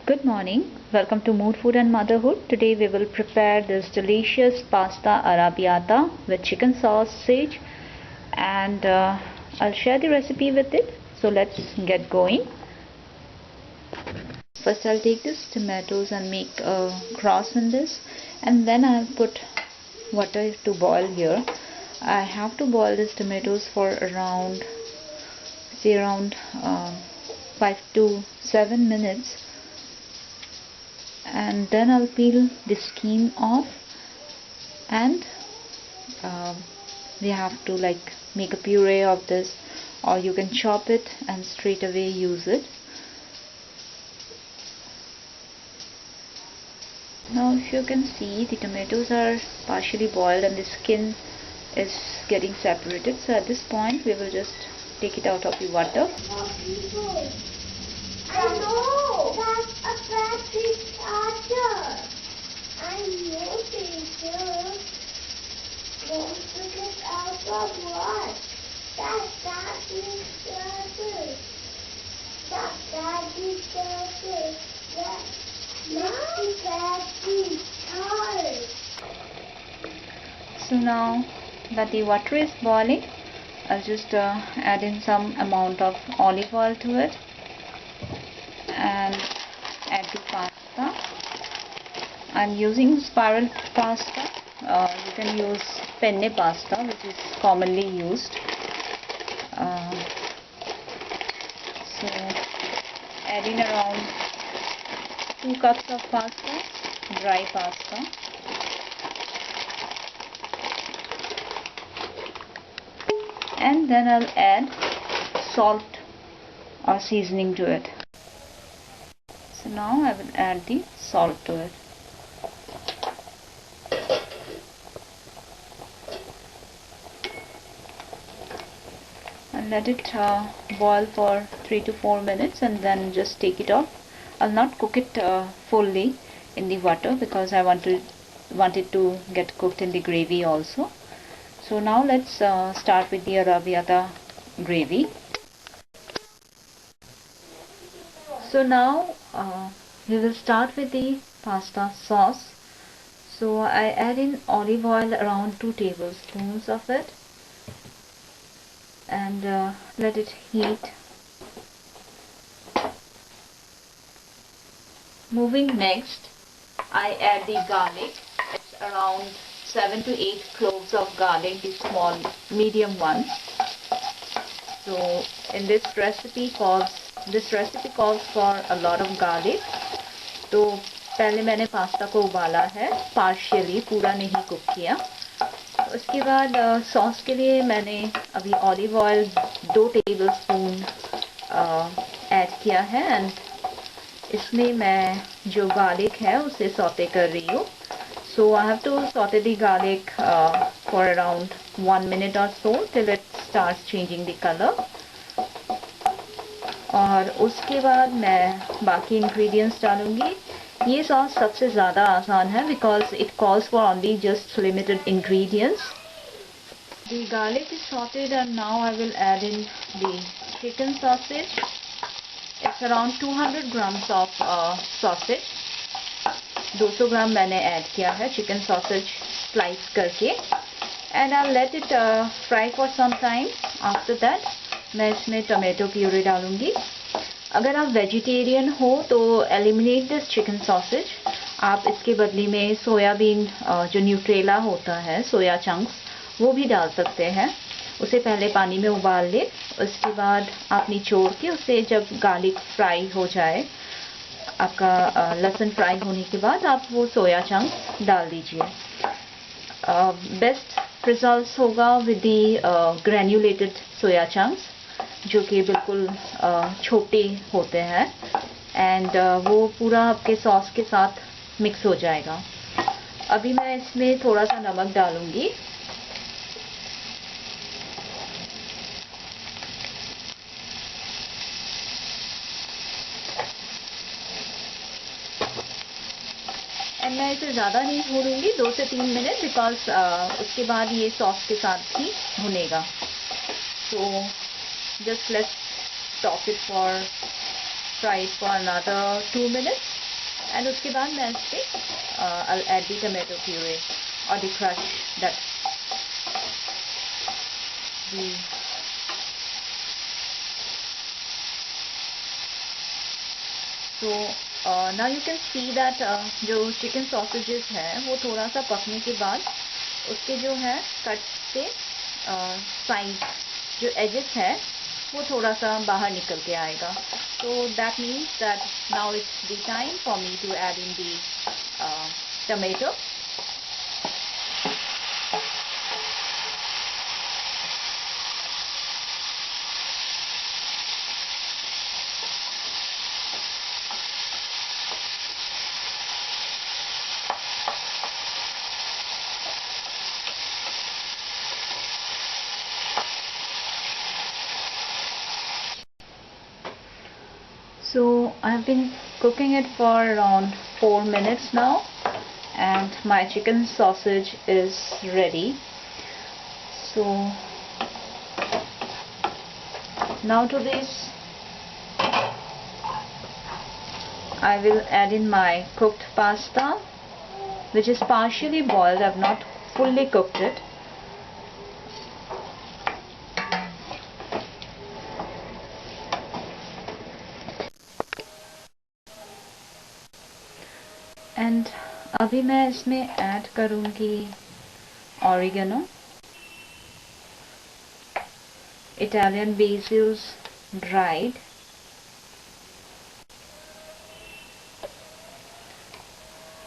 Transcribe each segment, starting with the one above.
Good morning. Welcome to Mood Food and Motherhood. Today we will prepare this delicious pasta arrabbiata with chicken sausage, and I'll share the recipe with it. So let's get going. First I'll take this tomatoes and make a cross in this, and then I'll put water to boil here. I have to boil these tomatoes for around 5 to 7 minutes, and then I'll peel the skin off, and we have to make a puree of this, or you can chop it and straight away use it. Now if you can see, the tomatoes are partially boiled and the skin is getting separated, so at this point we will just take it out of the water. I know! That's a battery charger! I know, teacher. Don't forget out of what? That's battery charger. That's battery charger. That's battery charger. So now that the water is boiling, I'll just add in some amount of olive oil to it and add the pasta. I'm using spiral pasta. You can use penne pasta, which is commonly used. So add in around 2 cups of pasta, dry pasta. And then I'll add salt or seasoning to it. So now I will add the salt to it. And let it boil for 3 to 4 minutes, and then just take it off. I'll not cook it fully in the water because I want it to get cooked in the gravy also. So now let's start with the arrabbiata gravy. So now we will start with the pasta sauce. So I add in olive oil, around 2 tablespoons of it, and let it heat. Moving next, I add the garlic. It's around 7 to 8 cloves of garlic, the small medium ones. So in this recipe calls for a lot of garlic. तो पहले मैंने pasta को उबाला है partially, पूरा नहीं cook किया. उसके बाद सॉस के लिए मैंने अभी ऑलिव ऑयल 2 टेबलस्पून ऐड किया है, एंड इसमें मैं जो गार्लिक है उसे सौते कर रही हूँ. So I have to saute the garlic for around 1 minute or so till it starts changing the color. और उसके बाद मैं बाकी ingredients डालूंगी. ये सॉस सबसे ज़्यादा आसान है because it calls for only just limited ingredients. The garlic is sauteed, and now I will add in the chicken sausage. It's around 200 grams of sausage. 200 ग्राम मैंने ऐड किया है चिकन सॉसेज स्लाइस करके, and I let it fry for some time. After that मैं इसमें tomato puree डालूंगी. अगर आप vegetarian हो तो एलिमिनेट दिस चिकन सॉसेज. आप इसके बदले में सोयाबीन जो न्यूट्रेला होता है, सोया चंक्स, वो भी डाल सकते हैं. उसे पहले पानी में उबाल लें. उसके बाद आप निचोड़ के उसे, जब गार्लिक फ्राई हो जाए, आपका लहसुन फ्राई होने के बाद आप वो सोया चंक्स डाल दीजिए. बेस्ट रिजल्ट्स होगा with the granulated soya chunks, जो कि बिल्कुल छोटे होते हैं, एंड वो पूरा आपके सॉस के साथ मिक्स हो जाएगा. अभी मैं इसमें थोड़ा सा नमक डालूंगी. एंड मैं इसे ज़्यादा नहीं भूनूंगी, 2 से 3 मिनट, बिकॉज उसके बाद ये सॉस के साथ ही भुनेगा. So just let's stop it for fry it for another 2 minutes. And उसके बाद मैं इस पर I'll add the tomato puree or the crush that the so now you can see that जो चिकन सॉसेजेस है वो थोड़ा सा पकने के बाद उसके जो है कट से साइड जो एजेस है वो थोड़ा सा बाहर निकल के आएगा. So that means that now it's the time for me to add in the tomato. So I've been cooking it for around 4 minutes now, and my chicken sausage is ready. So now to this I will add in my cooked pasta, which is partially boiled. I've not fully cooked it. And अभी मैं इसमें add करूँगी oregano, Italian basils dried,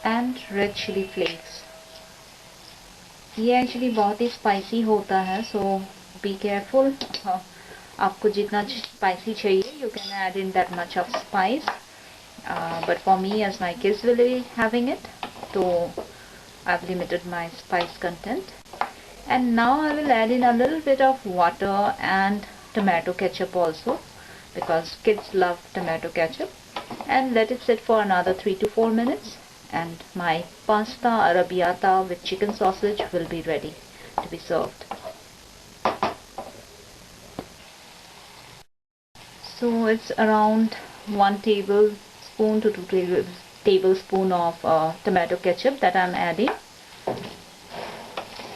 and red chilli flakes. ये actually बहुत ही spicy होता है, सो be careful. आपको जितना स्पाइसी चाहिए you can add in that much of spice. But for me, as my kids will be having it, so I've limited my spice content. And now I will add in a little bit of water and tomato ketchup also, because kids love tomato ketchup, and let it sit for another 3 to 4 minutes, and my pasta arrabbiata with chicken sausage will be ready to be served. So it's around 1 tablespoon to 2 tablespoon of tomato ketchup that I'm adding.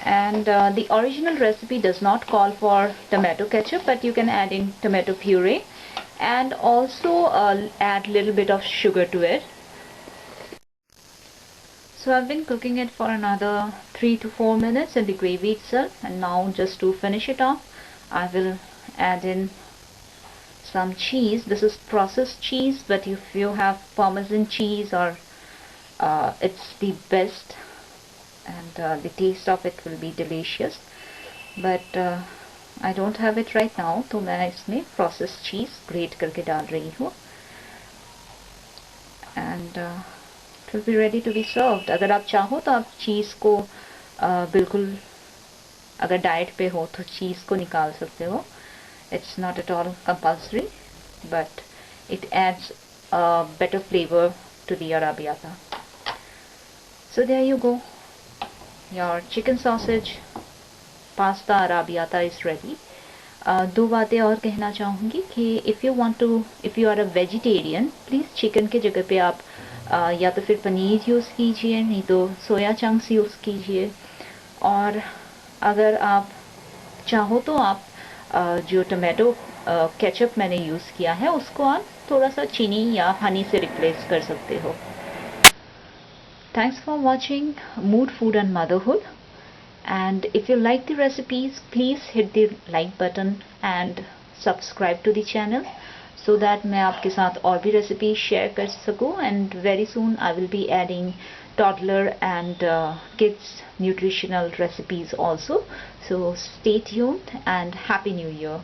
And the original recipe does not call for tomato ketchup, but you can add in tomato puree, and also add little bit of sugar to it. So I've been cooking it for another 3 to 4 minutes in the gravy itself, and now just to finish it off, I will add in some cheese. This is processed cheese, but if you have Parmesan cheese, or it's the best, and the taste of it will be delicious. But I don't have it right now, तो मैं इसमें processed cheese grate करके डाल रही हूँ, and it will be ready to be served. अगर आप चाहो तो आप चीज़ को बिल्कुल, अगर डाइट पे हो तो चीज़ को निकाल सकते हो. It's not at all compulsory, but it adds a better flavor to the arrabbiata. So there you go. Your chicken sausage pasta arrabbiata is ready. दो बातें और कहना चाहूँगी कि if you are a vegetarian, please chicken के जगह पे आप या तो फिर पनीर यूज़ कीजिए, नहीं तो सोया चंक्स यूज़ कीजिए. और अगर आप चाहो तो आप जो टोमेटो केचप मैंने यूज़ किया है उसको आप थोड़ा सा चीनी या हनी से रिप्लेस कर सकते हो. Thanks for watching Mood Food and Motherhood, and if you like the recipes, please hit the like button and subscribe to the channel, so that मैं आपके साथ और भी रेसिपी शेयर कर सकूँ. And very soon I will be adding toddler and kids nutritional recipes also. So stay tuned, and Happy New Year.